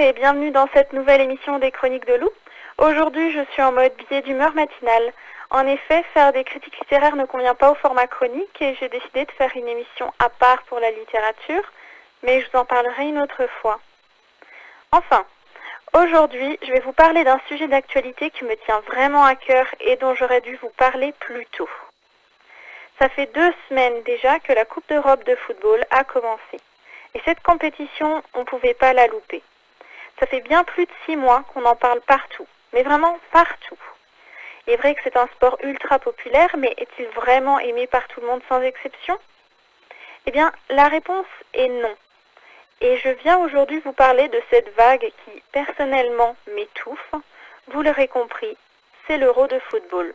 et bienvenue dans cette nouvelle émission des Chroniques de Lou. Aujourd'hui, je suis en mode billet d'humeur matinale. En effet, faire des critiques littéraires ne convient pas au format chronique et j'ai décidé de faire une émission à part pour la littérature, mais je vous en parlerai une autre fois. Enfin, aujourd'hui, je vais vous parler d'un sujet d'actualité qui me tient vraiment à cœur et dont j'aurais dû vous parler plus tôt. Ça fait 2 semaines déjà que la Coupe d'Europe de football a commencé. Et cette compétition, on ne pouvait pas la louper. Ça fait bien plus de 6 mois qu'on en parle partout, mais vraiment partout. Il est vrai que c'est un sport ultra populaire, mais est-il vraiment aimé par tout le monde sans exception? Eh bien, la réponse est non. Et je viens aujourd'hui vous parler de cette vague qui, personnellement, m'étouffe. Vous l'aurez compris, c'est l'Euro de football.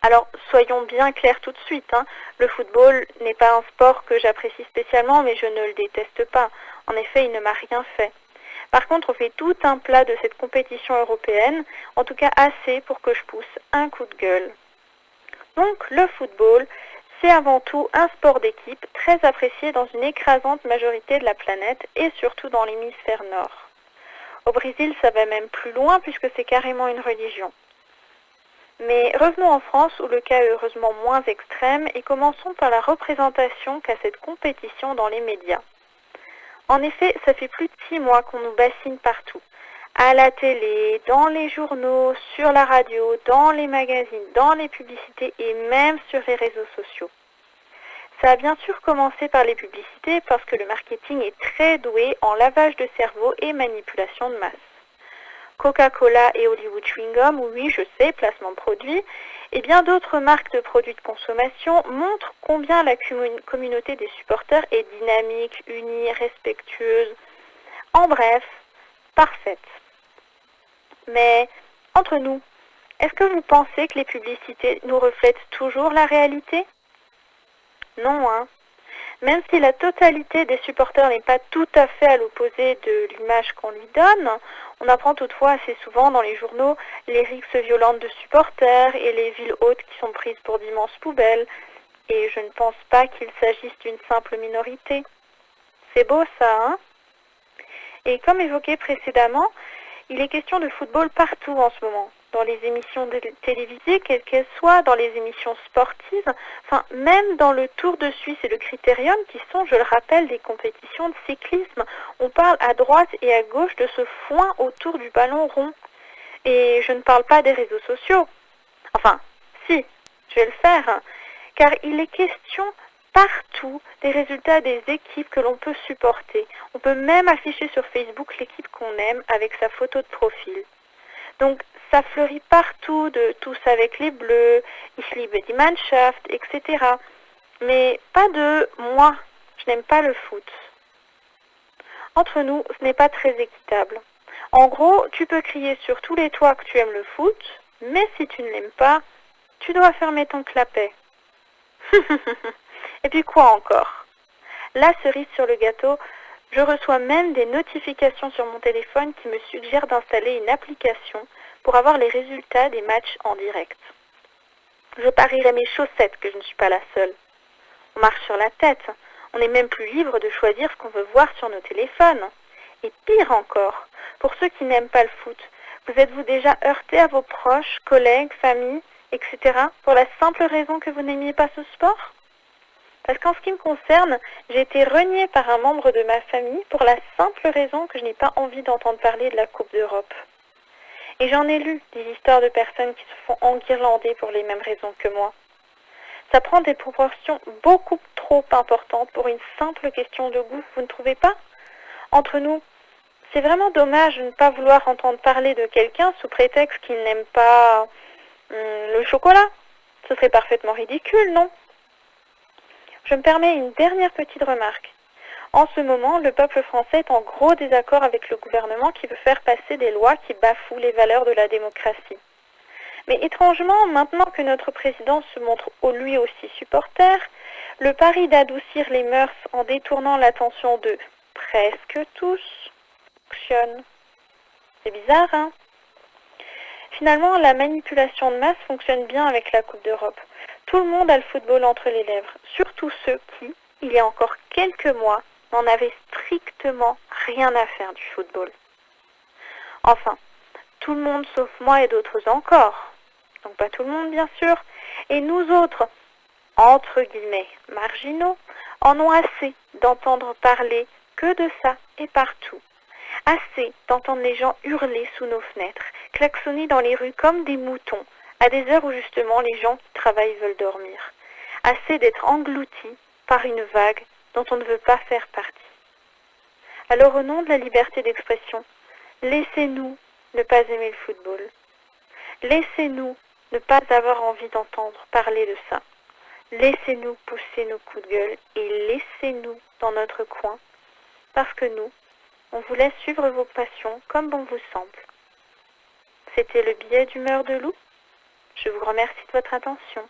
Alors, soyons bien clairs tout de suite, le football n'est pas un sport que j'apprécie spécialement, mais je ne le déteste pas. En effet, il ne m'a rien fait. Par contre, on fait tout un plat de cette compétition européenne, en tout cas assez pour que je pousse un coup de gueule. Donc, le football, c'est avant tout un sport d'équipe très apprécié dans une écrasante majorité de la planète et surtout dans l'hémisphère nord. Au Brésil, ça va même plus loin puisque c'est carrément une religion. Mais revenons en France où le cas est heureusement moins extrême et commençons par la représentation qu'a cette compétition dans les médias. En effet, ça fait plus de 6 mois qu'on nous bassine partout. À la télé, dans les journaux, sur la radio, dans les magazines, dans les publicités et même sur les réseaux sociaux. Ça a bien sûr commencé par les publicités parce que le marketing est très doué en lavage de cerveau et manipulation de masse. Coca-Cola et Hollywood Chewing Gum, oui, je sais, placement de produit, et bien d'autres marques de produits de consommation montrent combien la communauté des supporters est dynamique, unie, respectueuse, en bref, parfaite. Mais, entre nous, est-ce que vous pensez que les publicités nous reflètent toujours la réalité? Non, Même si la totalité des supporters n'est pas tout à fait à l'opposé de l'image qu'on lui donne, on apprend toutefois assez souvent dans les journaux les rixes violentes de supporters et les villes hautes qui sont prises pour d'immenses poubelles. Et je ne pense pas qu'il s'agisse d'une simple minorité. C'est beau ça, Et comme évoqué précédemment, il est question de football partout en ce moment. Dans les émissions télévisées, quelles qu'elles soient, dans les émissions sportives, même dans le Tour de Suisse et le Critérium, qui sont, je le rappelle, des compétitions de cyclisme. On parle à droite et à gauche de ce foin autour du ballon rond. Et je ne parle pas des réseaux sociaux. Enfin, si, je vais le faire, car il est question partout des résultats des équipes que l'on peut supporter. On peut même afficher sur Facebook l'équipe qu'on aime avec sa photo de profil. Donc, ça fleurit partout de tous avec les bleus, ich liebe die Mannschaft, etc. Mais pas de moi, je n'aime pas le foot. Entre nous, ce n'est pas très équitable. En gros, tu peux crier sur tous les toits que tu aimes le foot, mais si tu ne l'aimes pas, tu dois fermer ton clapet. Et puis quoi encore? La cerise sur le gâteau, je reçois même des notifications sur mon téléphone qui me suggèrent d'installer une application pour avoir les résultats des matchs en direct. Je parierais mes chaussettes que je ne suis pas la seule. On marche sur la tête. On n'est même plus libre de choisir ce qu'on veut voir sur nos téléphones. Et pire encore, pour ceux qui n'aiment pas le foot, vous êtes-vous déjà heurté à vos proches, collègues, familles, etc. pour la simple raison que vous n'aimiez pas ce sport? Parce qu'en ce qui me concerne, j'ai été reniée par un membre de ma famille pour la simple raison que je n'ai pas envie d'entendre parler de la Coupe d'Europe. Et j'en ai lu des histoires de personnes qui se font enguirlander pour les mêmes raisons que moi. Ça prend des proportions beaucoup trop importantes pour une simple question de goût, vous ne trouvez pas? Entre nous, c'est vraiment dommage de ne pas vouloir entendre parler de quelqu'un sous prétexte qu'il n'aime pas le chocolat. Ce serait parfaitement ridicule, non? Je me permets une dernière petite remarque. En ce moment, le peuple français est en gros désaccord avec le gouvernement qui veut faire passer des lois qui bafouent les valeurs de la démocratie. Mais étrangement, maintenant que notre président se montre lui aussi supporter, le pari d'adoucir les mœurs en détournant l'attention de presque tous fonctionne. C'est bizarre, Finalement, la manipulation de masse fonctionne bien avec la Coupe d'Europe. Tout le monde a le football entre les lèvres, surtout ceux qui, il y a encore quelques mois, n'en avaient strictement rien à faire du football. Enfin, tout le monde sauf moi et d'autres encore. Donc pas tout le monde bien sûr. Et nous autres, entre guillemets, marginaux, en ont assez d'entendre parler que de ça et partout. Assez d'entendre les gens hurler sous nos fenêtres, klaxonner dans les rues comme des moutons, à des heures où justement les gens qui travaillent veulent dormir. Assez d'être engloutis par une vague dont on ne veut pas faire partie. Alors au nom de la liberté d'expression, laissez-nous ne pas aimer le football. Laissez-nous ne pas avoir envie d'entendre parler de ça. Laissez-nous pousser nos coups de gueule et laissez-nous dans notre coin, parce que nous, on vous laisse suivre vos passions comme bon vous semble. C'était le billet d'humeur de Lou. Je vous remercie de votre attention.